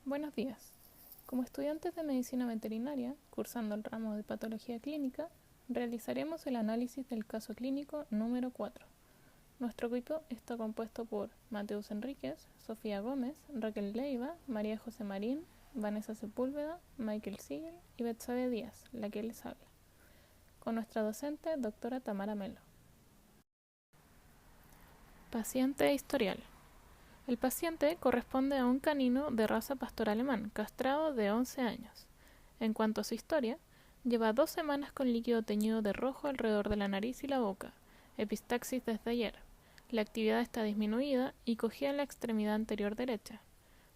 Buenos días. Como estudiantes de medicina veterinaria, cursando el ramo de patología clínica, realizaremos el análisis del caso clínico número 4. Nuestro equipo está compuesto por Mateus Enríquez, Sofía Gómez, Raquel Leiva, María José Marín, Vanessa Sepúlveda, Michael Siegel y Betsabe Díaz, la que les habla, con nuestra docente, doctora Tamara Melo. Paciente historial. El paciente corresponde a un canino de raza pastor alemán, castrado de 11 años. En cuanto a su historia, lleva 2 semanas con líquido teñido de rojo alrededor de la nariz y la boca, epistaxis desde ayer. La actividad está disminuida y cojea en la extremidad anterior derecha.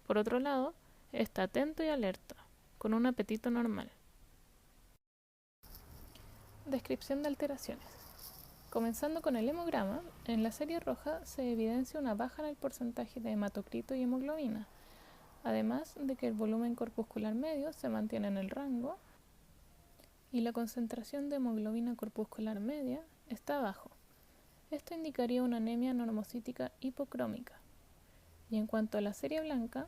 Por otro lado, está atento y alerta, con un apetito normal. Descripción de alteraciones. Comenzando con el hemograma, en la serie roja se evidencia una baja en el porcentaje de hematocrito y hemoglobina, además de que el volumen corpuscular medio se mantiene en el rango y la concentración de hemoglobina corpuscular media está abajo. Esto indicaría una anemia normocítica hipocrómica. Y en cuanto a la serie blanca,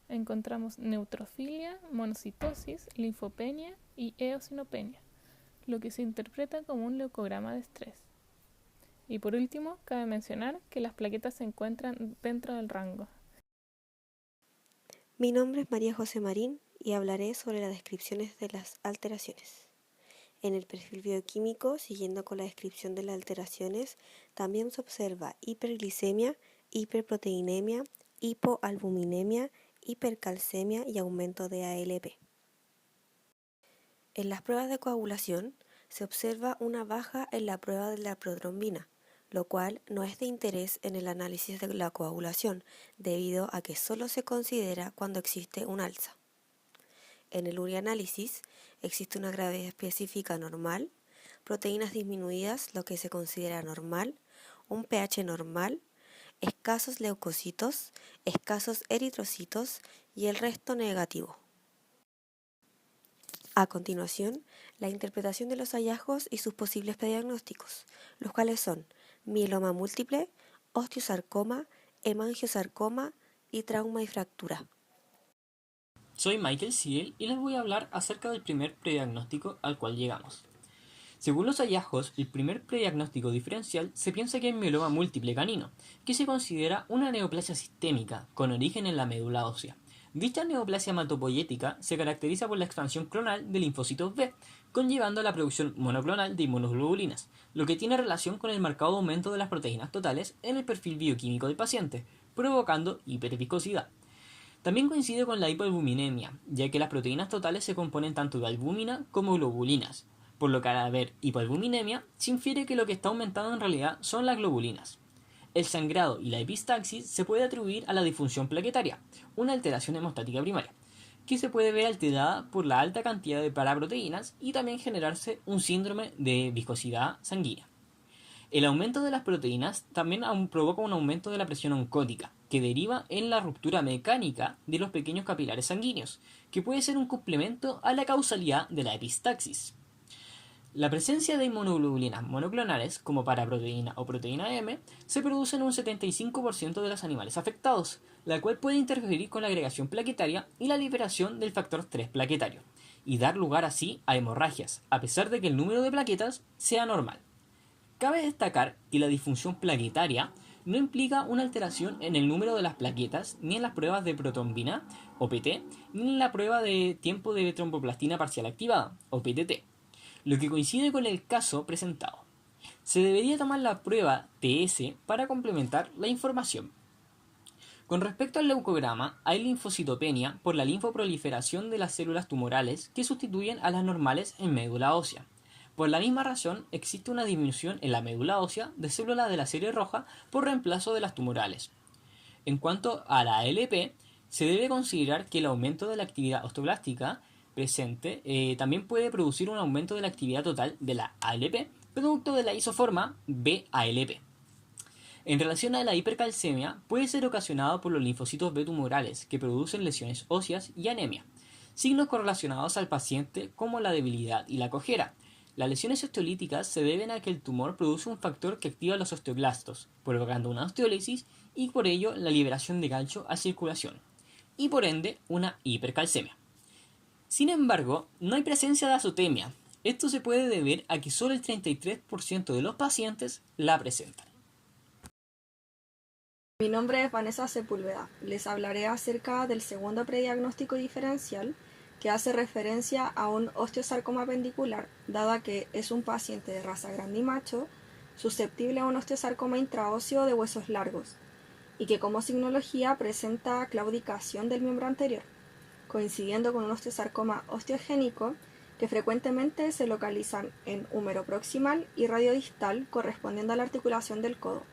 encontramos neutrofilia, monocitosis, linfopenia y eosinopenia, lo que se interpreta como un leucograma de estrés. Y por último, cabe mencionar que las plaquetas se encuentran dentro del rango. Mi nombre es María José Marín y hablaré sobre las descripciones de las alteraciones. En el perfil bioquímico, siguiendo con la descripción de las alteraciones, también se observa hiperglicemia, hiperproteinemia, hipoalbuminemia, hipercalcemia y aumento de ALP. En las pruebas de coagulación se observa una baja en la prueba de la protrombina, lo cual no es de interés en el análisis de la coagulación, debido a que solo se considera cuando existe un alza. En el urianálisis existe una gravedad específica normal, proteínas disminuidas, lo que se considera normal, un pH normal, escasos leucocitos, escasos eritrocitos y el resto negativo. A continuación, la interpretación de los hallazgos y sus posibles prediagnósticos, los cuales son mieloma múltiple, osteosarcoma, hemangiosarcoma y trauma y fractura. Soy Michael Siegel y les voy a hablar acerca del primer prediagnóstico al cual llegamos. Según los hallazgos, el primer prediagnóstico diferencial se piensa que es mieloma múltiple canino, que se considera una neoplasia sistémica con origen en la médula ósea. Dicha neoplasia hematopoyética se caracteriza por la expansión clonal de linfocitos B, conllevando a la producción monoclonal de inmunoglobulinas, lo que tiene relación con el marcado aumento de las proteínas totales en el perfil bioquímico del paciente, provocando hiperviscosidad. También coincide con la hipoalbuminemia, ya que las proteínas totales se componen tanto de albúmina como globulinas, por lo que al haber hipoalbuminemia se infiere que lo que está aumentando en realidad son las globulinas. El sangrado y la epistaxis se puede atribuir a la disfunción plaquetaria, una alteración hemostática primaria, que se puede ver alterada por la alta cantidad de paraproteínas y también generarse un síndrome de viscosidad sanguínea. El aumento de las proteínas también provoca un aumento de la presión oncótica, que deriva en la ruptura mecánica de los pequeños capilares sanguíneos, que puede ser un complemento a la causalidad de la epistaxis. La presencia de inmunoglobulinas monoclonales, como paraproteína o proteína M, se produce en un 75% de los animales afectados, la cual puede interferir con la agregación plaquetaria y la liberación del factor 3 plaquetario, y dar lugar así a hemorragias, a pesar de que el número de plaquetas sea normal. Cabe destacar que la disfunción plaquetaria no implica una alteración en el número de las plaquetas, ni en las pruebas de protrombina, o PT, ni en la prueba de tiempo de tromboplastina parcial activada, o PTT, lo que coincide con el caso presentado. Se debería tomar la prueba TS para complementar la información. Con respecto al leucograma, hay linfocitopenia por la linfoproliferación de las células tumorales que sustituyen a las normales en médula ósea. Por la misma razón, existe una disminución en la médula ósea de células de la serie roja por reemplazo de las tumorales. En cuanto a la ALP, se debe considerar que el aumento de la actividad osteoblástica presente también puede producir un aumento de la actividad total de la ALP, producto de la isoforma BALP. En relación a la hipercalcemia, puede ser ocasionado por los linfocitos B tumorales, que producen lesiones óseas y anemia. Signos correlacionados al paciente como la debilidad y la cojera. Las lesiones osteolíticas se deben a que el tumor produce un factor que activa los osteoblastos, provocando una osteólisis y por ello la liberación de calcio a circulación. y por ende una hipercalcemia. Sin embargo, no hay presencia de azotemia. Esto se puede deber a que solo el 33% de los pacientes la presentan. Mi nombre es Vanessa Sepúlveda. Les hablaré acerca del segundo prediagnóstico diferencial, que hace referencia a un osteosarcoma pendicular, dada que es un paciente de raza grande y macho, susceptible a un osteosarcoma intraóseo de huesos largos, y que como signología presenta claudicación del miembro anterior, coincidiendo con un osteosarcoma osteogénico que frecuentemente se localizan en húmero proximal y radiodistal, correspondiendo a la articulación del codo.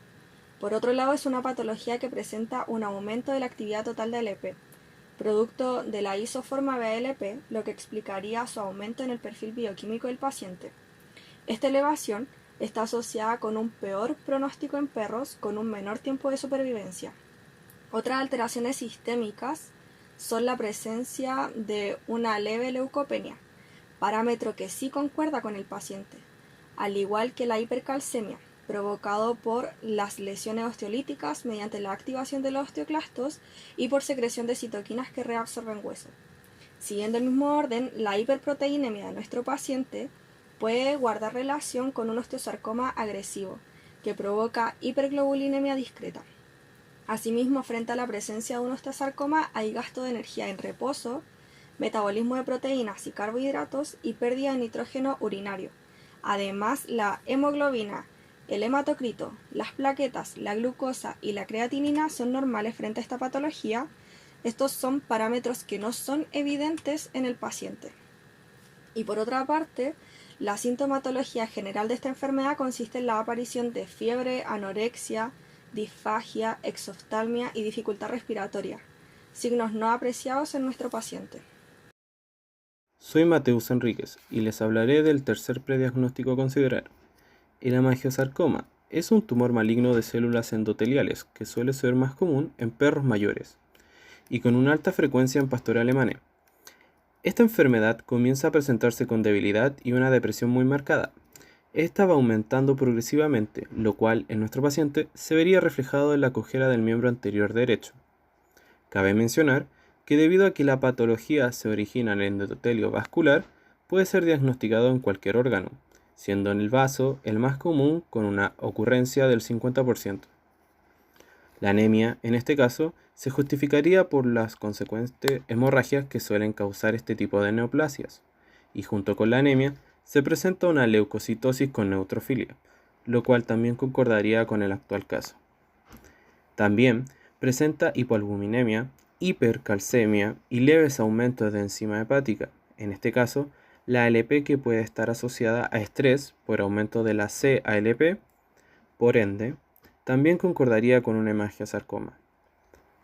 Por otro lado, es una patología que presenta un aumento de la actividad total de ALP, producto de la isoforma BALP, lo que explicaría su aumento en el perfil bioquímico del paciente. Esta elevación está asociada con un peor pronóstico en perros con un menor tiempo de supervivencia. Otras alteraciones sistémicas son la presencia de una leve leucopenia, parámetro que sí concuerda con el paciente, al igual que la hipercalcemia, provocado por las lesiones osteolíticas mediante la activación de los osteoclastos y por secreción de citoquinas que reabsorben hueso. Siguiendo el mismo orden, la hiperproteinemia de nuestro paciente puede guardar relación con un osteosarcoma agresivo, que provoca hiperglobulinemia discreta. Asimismo, frente a la presencia de un osteosarcoma hay gasto de energía en reposo, metabolismo de proteínas y carbohidratos y pérdida de nitrógeno urinario. Además, la hemoglobina, el hematocrito, las plaquetas, la glucosa y la creatinina son normales frente a esta patología. Estos son parámetros que no son evidentes en el paciente. Y por otra parte, la sintomatología general de esta enfermedad consiste en la aparición de fiebre, anorexia, disfagia, exoftalmia y dificultad respiratoria, signos no apreciados en nuestro paciente. Soy Mateus Enríquez y les hablaré del tercer prediagnóstico a considerar. El hemangiosarcoma es un tumor maligno de células endoteliales que suele ser más común en perros mayores y con una alta frecuencia en pastor alemán. Esta enfermedad comienza a presentarse con debilidad y una depresión muy marcada. Esta va aumentando progresivamente, lo cual en nuestro paciente se vería reflejado en la cojera del miembro anterior derecho. Cabe mencionar que debido a que la patología se origina en el endotelio vascular, puede ser diagnosticado en cualquier órgano, siendo en el vaso el más común con una ocurrencia del 50%. La anemia, en este caso, se justificaría por las consecuentes hemorragias que suelen causar este tipo de neoplasias, y junto con la anemia se presenta una leucocitosis con neutrofilia, lo cual también concordaría con el actual caso. También presenta hipoalbuminemia, hipercalcemia y leves aumentos de enzima hepática, en este caso, la ALP que puede estar asociada a estrés por aumento de la CALP, por ende, también concordaría con un hemangiosarcoma.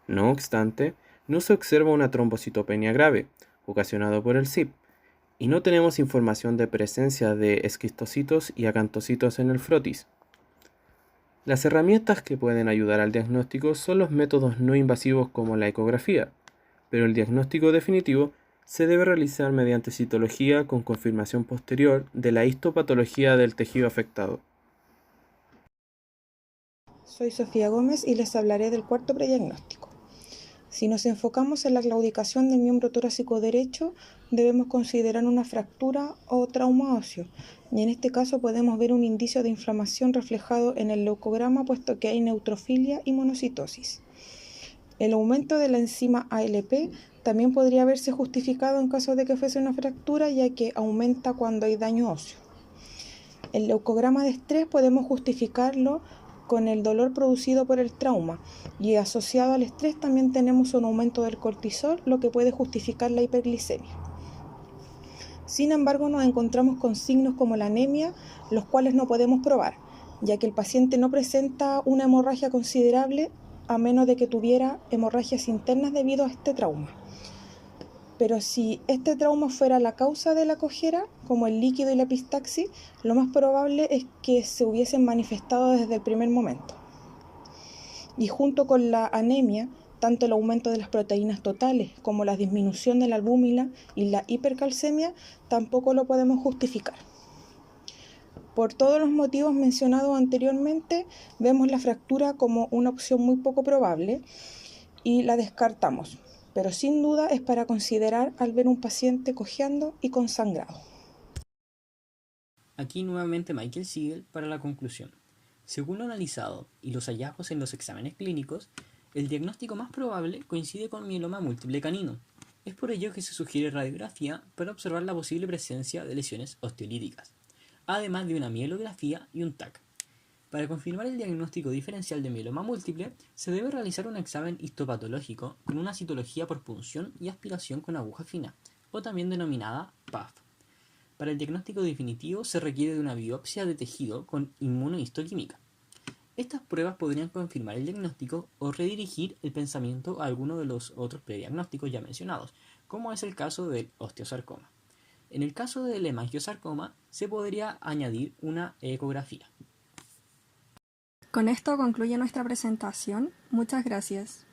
No obstante, no se observa una trombocitopenia grave, ocasionado por el CIP, y no tenemos información de presencia de esquistocitos y acantocitos en el frotis. Las herramientas que pueden ayudar al diagnóstico son los métodos no invasivos como la ecografía, pero el diagnóstico definitivo se debe realizar mediante citología con confirmación posterior de la histopatología del tejido afectado. Soy Sofía Gómez y les hablaré del cuarto prediagnóstico. Si nos enfocamos en la claudicación del miembro torácico derecho, debemos considerar una fractura o trauma óseo, y en este caso podemos ver un indicio de inflamación reflejado en el leucograma, puesto que hay neutrofilia y monocitosis. El aumento de la enzima ALP también podría haberse justificado en caso de que fuese una fractura, ya que aumenta cuando hay daño óseo. El leucograma de estrés podemos justificarlo con el dolor producido por el trauma, y asociado al estrés también tenemos un aumento del cortisol, lo que puede justificar la hiperglicemia. Sin embargo, nos encontramos con signos como la anemia, los cuales no podemos probar, ya que el paciente no presenta una hemorragia considerable a menos de que tuviera hemorragias internas debido a este trauma. Pero si este trauma fuera la causa de la cojera, como el líquido y la epistaxis, lo más probable es que se hubiesen manifestado desde el primer momento. Y junto con la anemia, tanto el aumento de las proteínas totales como la disminución de la albúmina y la hipercalcemia tampoco lo podemos justificar. Por todos los motivos mencionados anteriormente, vemos la fractura como una opción muy poco probable y la descartamos. pero sin duda es para considerar al ver un paciente cojeando y con sangrado. Aquí nuevamente Michael Siegel para la conclusión. Según lo analizado y los hallazgos en los exámenes clínicos, el diagnóstico más probable coincide con mieloma múltiple canino. Es por ello que se sugiere radiografía para observar la posible presencia de lesiones osteolíticas, además de una mielografía y un TAC. Para confirmar el diagnóstico diferencial de mieloma múltiple, se debe realizar un examen histopatológico con una citología por punción y aspiración con aguja fina, o también denominada PAF. Para el diagnóstico definitivo se requiere de una biopsia de tejido con inmunohistoquímica. Estas pruebas podrían confirmar el diagnóstico o redirigir el pensamiento a alguno de los otros prediagnósticos ya mencionados, como es el caso del osteosarcoma. En el caso del hemangiosarcoma se podría añadir una ecografía. Con esto concluye nuestra presentación. Muchas gracias.